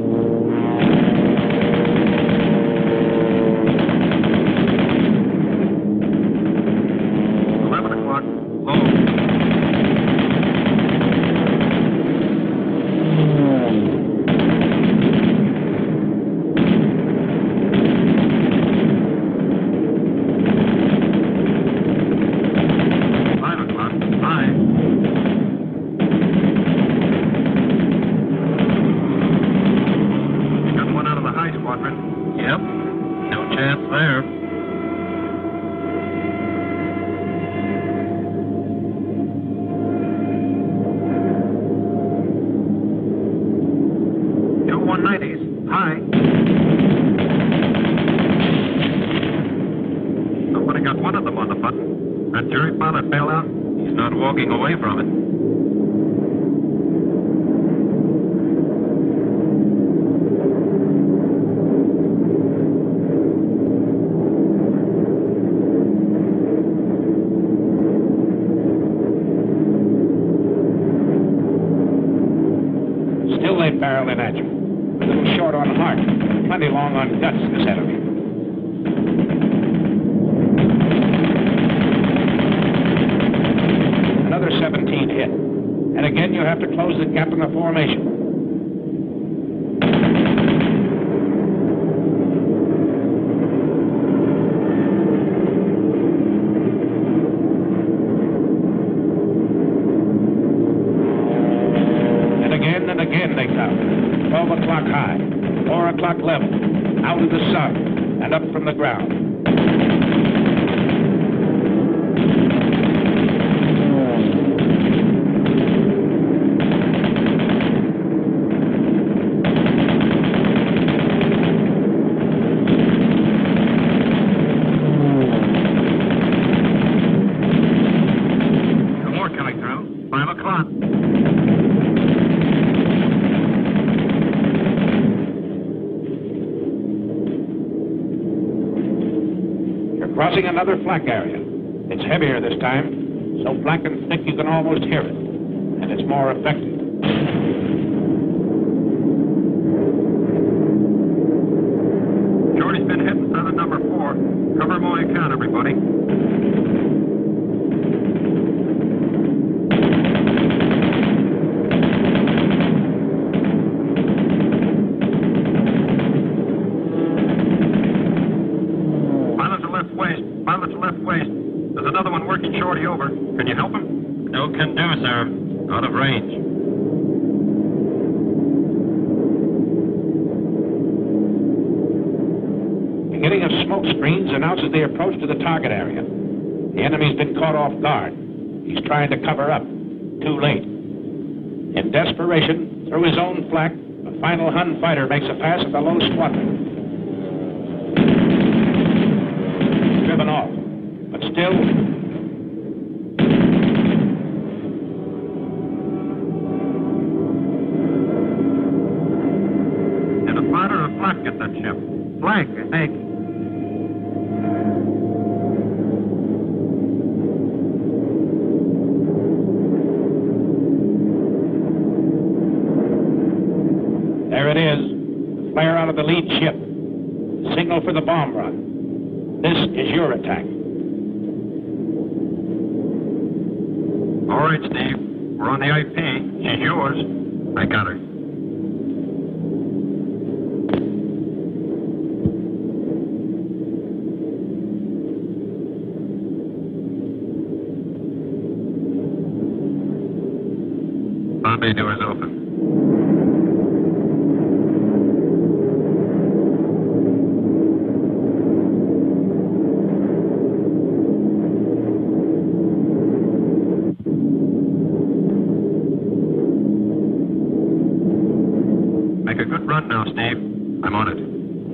Speaker 10: 11 o'clock. Low. Yep, no chance there. Two 190s, high. Somebody got one of them on the button. That jury pilot bailed out. He's not walking away from it.
Speaker 1: Barreling at you. A little short on heart, plenty long on guts this enemy. Another 17 hit. And again you have to close the gap in the formation. And again they come. 12 o'clock high, 4 o'clock level, out of the sun, and up from the ground. Crossing another flak area. It's heavier this time, so black and thick you can almost hear it, and it's more effective.
Speaker 10: Shorty's been hitting feather number 4. Cover him all you can, everybody. There's another one working Shorty over. Can you help him? No can do, sir. Out of range.
Speaker 1: Beginning of smoke screens announces the approach to the target area. The enemy's been caught off guard. He's trying to cover up. Too late. In desperation, through his own flak, the final Hun fighter makes a pass at the low squadron. Driven off. But still,
Speaker 10: did a fighter or a flak get that ship? Flak, I think.
Speaker 1: there it is. The flare out of the lead ship. Signal for the bomb run. This is your attack.
Speaker 10: All right, Steve. We're on the IP. She's yours. I got her. Bombay doors open. Make a good run now, Steve. I'm on it.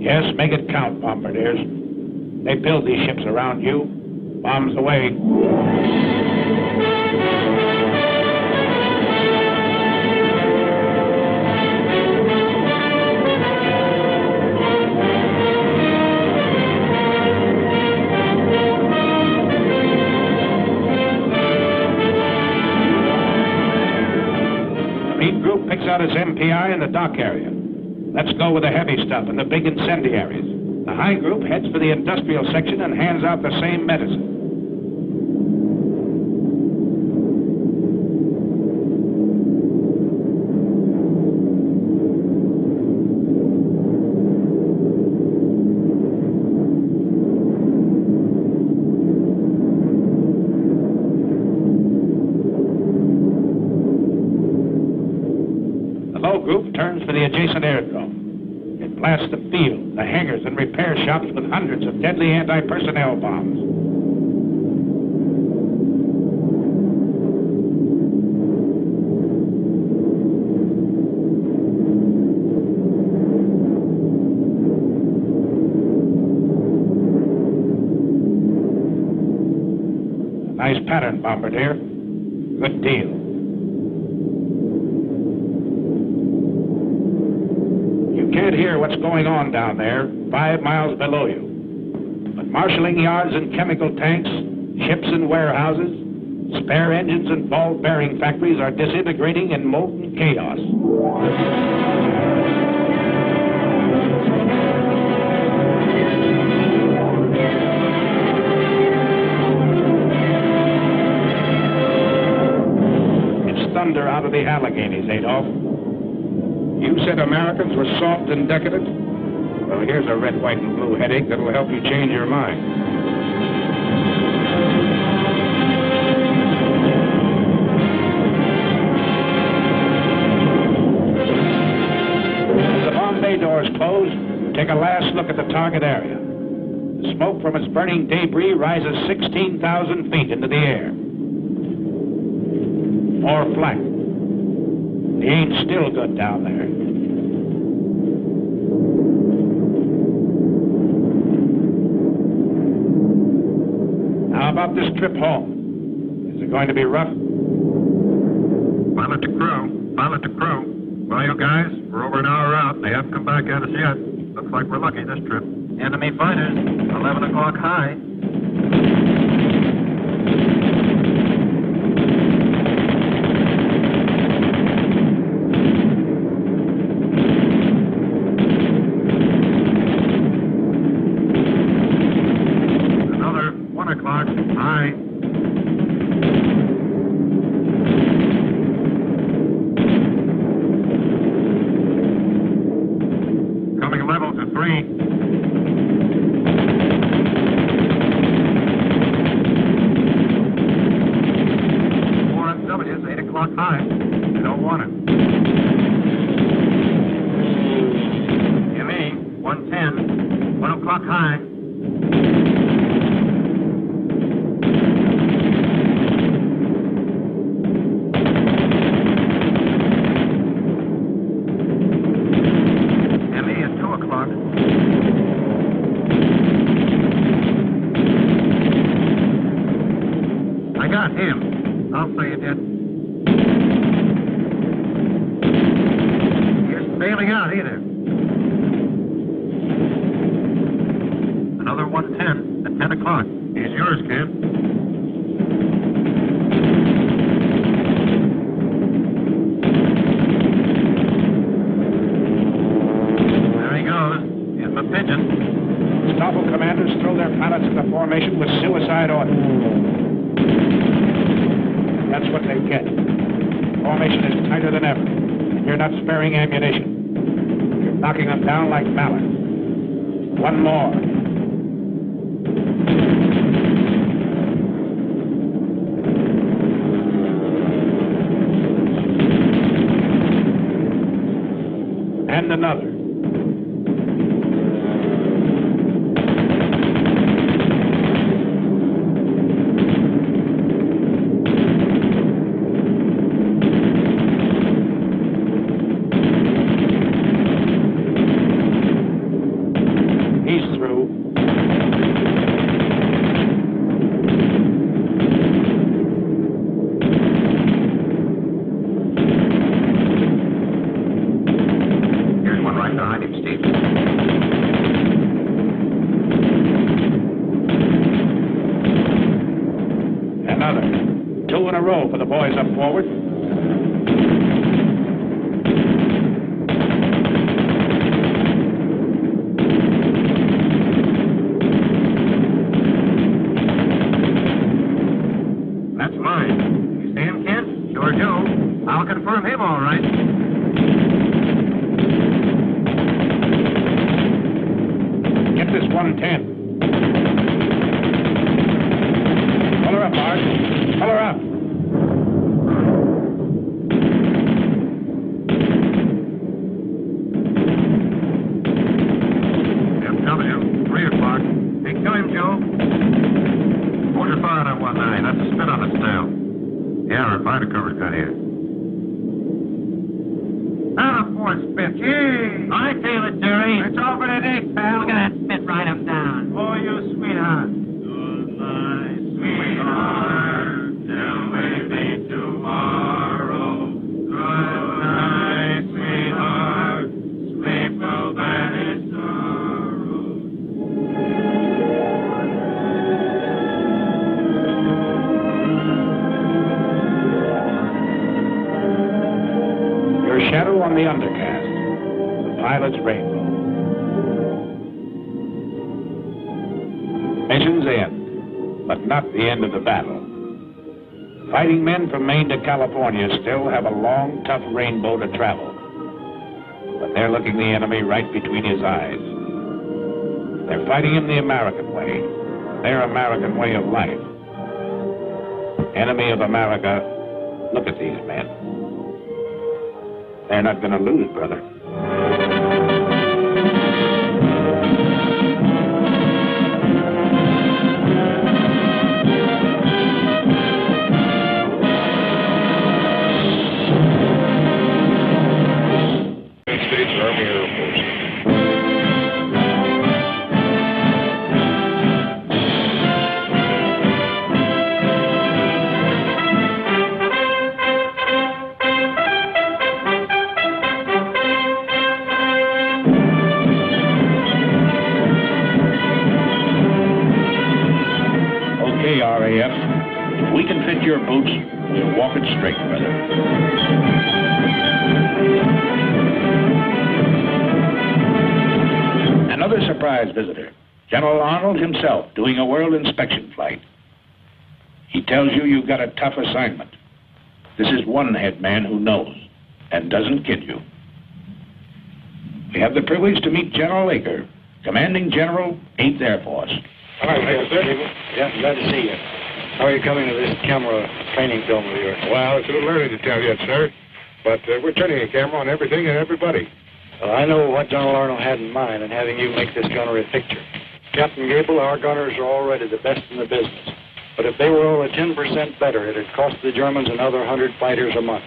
Speaker 1: Yes, make it count, bombardiers. They build these ships around you. Bombs away. Picks out his MPI in the dock area. Let's go with the heavy stuff and the big incendiaries. The high group heads for the industrial section and hands out the same medicine. Group turns for the adjacent airdrome. It blasts the field, the hangars, and repair shops with hundreds of deadly anti-personnel bombs. A nice pattern, bombardier. Good deal. Can't hear what's going on down there, 5 miles below you. But marshalling yards and chemical tanks, ships and warehouses, spare engines and ball bearing factories are disintegrating in molten chaos. It's thunder out of the Alleghenies, Adolf. You said Americans were soft and decadent? Well, here's a red, white, and blue headache that'll help you change your mind. bay doors closed, take a last look at the target area. The smoke from its burning debris rises 16,000 feet into the air. More flak. The aim's still good down there. How about this trip home? Is it going to be rough?
Speaker 10: Pilot to crew. Pilot to crew. Well, you guys, we're over an hour out. They haven't come back at us yet. Looks like we're lucky this trip. Enemy fighters, 11 o'clock high. Another 1 o'clock high. Coming level to 3. High. They don't want it. ME, 110, 1 o'clock high. ME at 2 o'clock. I got him. I'll say you did. Bailing out either. Another 110 at 10 o'clock. Here's yours, kid. There he goes. In the pigeon.
Speaker 1: Stoffel commanders throw their pilots into formation with suicide orders. That's what they get. Formation is tighter than ever. You're not sparing ammunition. You're knocking them down like mallets. One more. And another. For the boys up forward.
Speaker 10: That's mine. You see him, Kent? Sure do. I'll confirm him all right.
Speaker 1: Get this 110. Pull her up, Art. Pull her up.
Speaker 10: Fighter cover's got here. Ah, poor spit. Gee! I feel it, Jerry. It's over today, pal. Look at that spit right up down. Oh, you sweetheart. Good night, sweetheart. Till maybe tomorrow. Good night, sweetheart. Sleep well, vanish sorrow.
Speaker 1: Shadow on the undercast, the pilot's rainbow. Missions end, but not the end of the battle. Fighting men from Maine to California still have a long, tough rainbow to travel. But they're looking the enemy right between his eyes. They're fighting him the American way, their American way of life. Enemy of America, look at these men. They're not going to lose, brother. your boots. We'll walk it straight, brother. Another surprise visitor. General Arnold himself doing a world inspection flight. He tells you you've got a tough assignment. This is one head man who knows and doesn't kid you. We have the privilege to meet General Aker, Commanding General, 8th Air Force.
Speaker 4: All right, sir. Yeah, glad to see you. How are you coming to this camera training film of yours?
Speaker 2: Well, it's a little early to tell yet, sir. But we're turning a camera on everything and everybody.
Speaker 4: Well, I know what General Arnold had in mind in having you make this gunnery picture. Captain Gable, our gunners are already the best in the business. But if they were only 10% better, it'd cost the Germans another 100 fighters a month.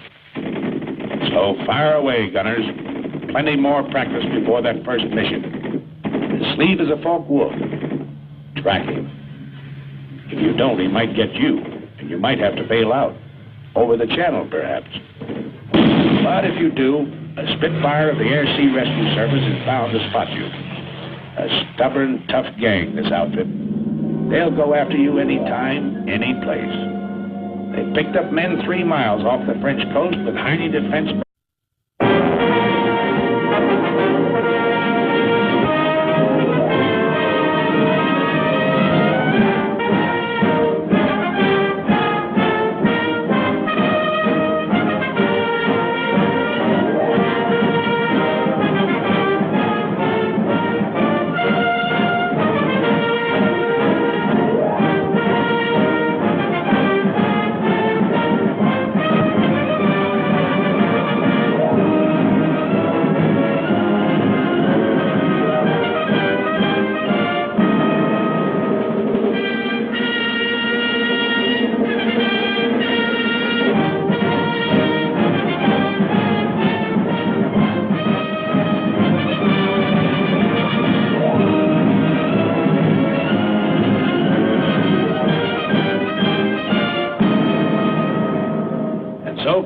Speaker 1: So fire away, gunners. Plenty more practice before that first mission. His sleeve is a forked wolf. Track him. If you don't, he might get you, and you might have to bail out. Over the channel, perhaps. But if you do, a Spitfire of the Air Sea Rescue Service is bound to spot you. A stubborn, tough gang, this outfit. They'll go after you any time, any place. They picked up men 3 miles off the French coast with Heine defense.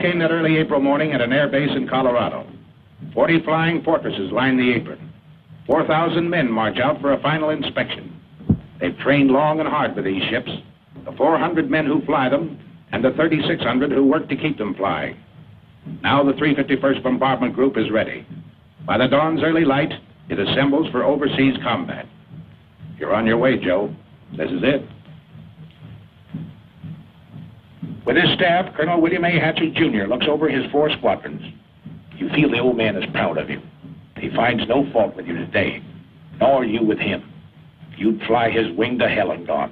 Speaker 1: Came that early April morning at an air base in Colorado. 40 flying fortresses line the apron. 4,000 men march out for a final inspection. They've trained long and hard for these ships, the 400 men who fly them, and the 3,600 who work to keep them flying. Now the 351st Bombardment Group is ready. By the dawn's early light, it assembles for overseas combat. You're on your way, Joe. This is it. With his staff, Colonel William A. Hatcher, Jr. looks over his 4 squadrons. You feel the old man is proud of you. He finds no fault with you today, nor you with him. You'd fly his wing to hell and gone.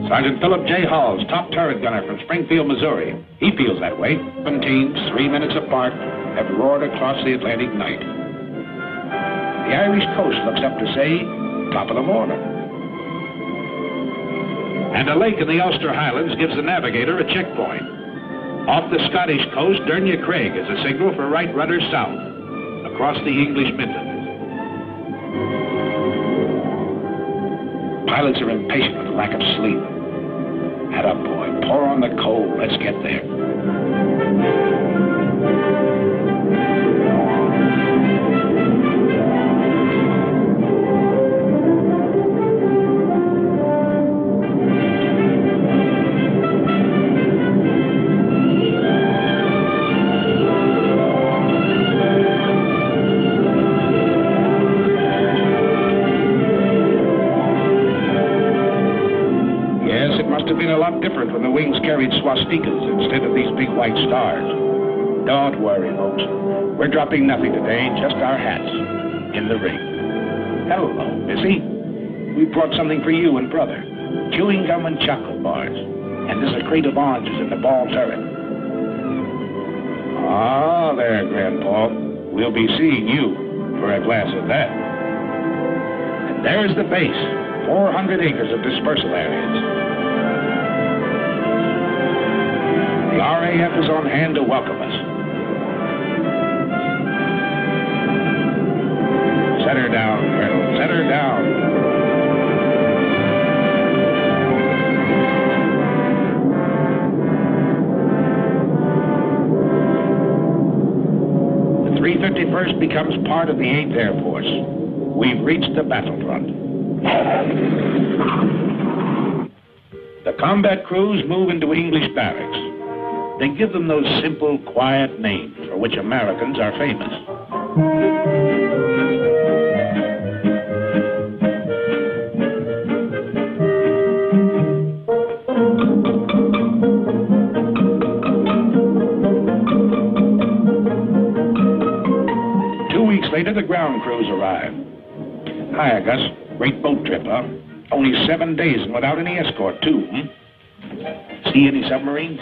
Speaker 1: Sergeant Philip J. Halls, top turret gunner from Springfield, Missouri. He feels that way. 7 teams, 3 minutes apart, have roared across the Atlantic night. The Irish coast looks up to say, top of the morning. And a lake in the Ulster Highlands gives the navigator a checkpoint. Off the Scottish coast, Dernya Craig is a signal for right rudder south, across the English Midlands. Pilots are impatient with the lack of sleep. Atta boy, pour on the coal, let's get there. Different when the wings carried swastikas instead of these big white stars. Don't worry, folks. We're dropping nothing today, just our hats in the ring. Hello, Missy. We brought something for you and brother. Chewing gum and chocolate bars. And there's a crate of oranges in the ball turret. Ah, there, Grandpa. We'll be seeing you for a glass of that. And there's the base. 400 acres of dispersal areas. The RAF is on hand to welcome us. Set her down, Colonel. Set her down. The 351st becomes part of the 8th Air Force. We've reached the battlefront. The combat crews move into English barracks. They give them those simple, quiet names for which Americans are famous. 2 weeks later, the ground crews arrive. Hiya, Gus. Great boat trip, huh? Only 7 days and without any escort, too, See any submarines?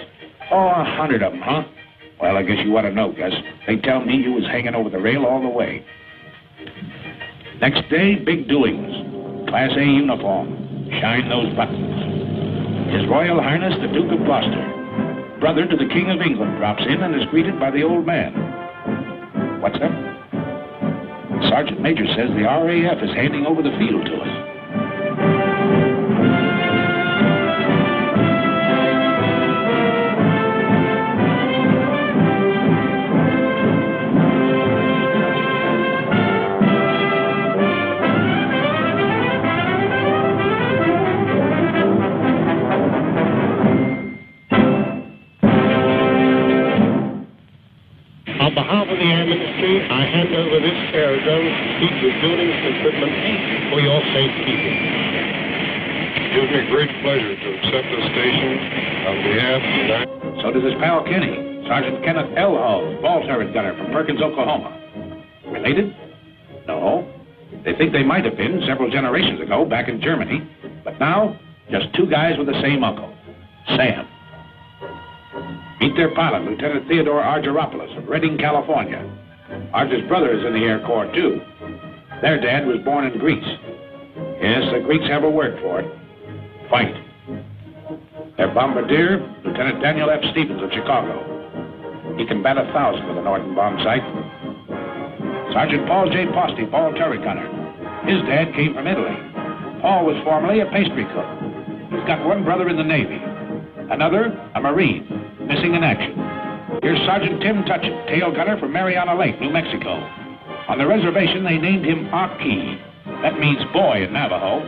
Speaker 1: Oh, 100 of them, huh? Well, I guess you ought to know, Gus. They tell me you was hanging over the rail all the way. Next day, big doings. Class A uniform. Shine those buttons. His Royal Highness, the Duke of Gloucester, brother to the King of England, drops in and is greeted by the old man. What's up? Sergeant Major says the RAF is handing over the field to us.
Speaker 2: On behalf of the Air Ministry, I hand over this aerodrome to keep your buildings and equipment for your safekeeping.
Speaker 3: It gives me great pleasure to accept this station on behalf of the United.
Speaker 1: So does his pal Kenny, Sergeant Kenneth L. Hull, ball turret gunner from Perkins, Oklahoma. Related? No. They think they might have been several generations ago back in Germany, but now, just two guys with the same uncle, Sam. Meet their pilot, Lieutenant Theodore Argyropoulos of Redding, California. Argy's brother is in the Air Corps, too. Their dad was born in Greece. Yes, the Greeks have a word for it. Fight. Their bombardier, Lieutenant Daniel F. Stevens of Chicago. He can bat 1,000 with a Norton bomb sight. Sergeant Paul J. Posty, ball turret gunner. His dad came from Italy. Paul was formerly a pastry cook. He's got one brother in the Navy. Another, a Marine, missing in action. Here's Sergeant Tim Tutchet, tail gunner from Mariana Lake, New Mexico. On the reservation, they named him Aki. That means boy in Navajo.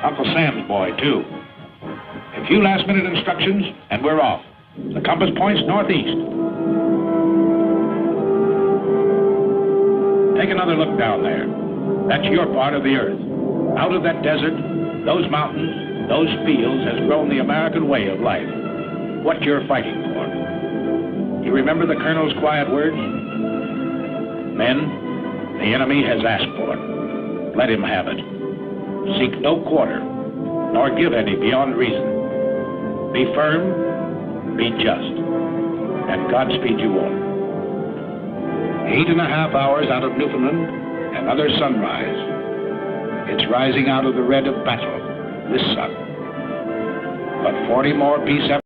Speaker 1: Uncle Sam's boy, too. A few last-minute instructions, and we're off. The compass points northeast. Take another look down there. That's your part of the earth. Out of that desert, those mountains, those fields has grown the American way of life. What you're fighting for. You remember the Colonel's quiet words? Men, the enemy has asked for it. Let him have it. Seek no quarter, nor give any beyond reason. Be firm, be just, and Godspeed you all. 8.5 hours out of Newfoundland, another sunrise. It's rising out of the red of battle, this sun. But 40 more peace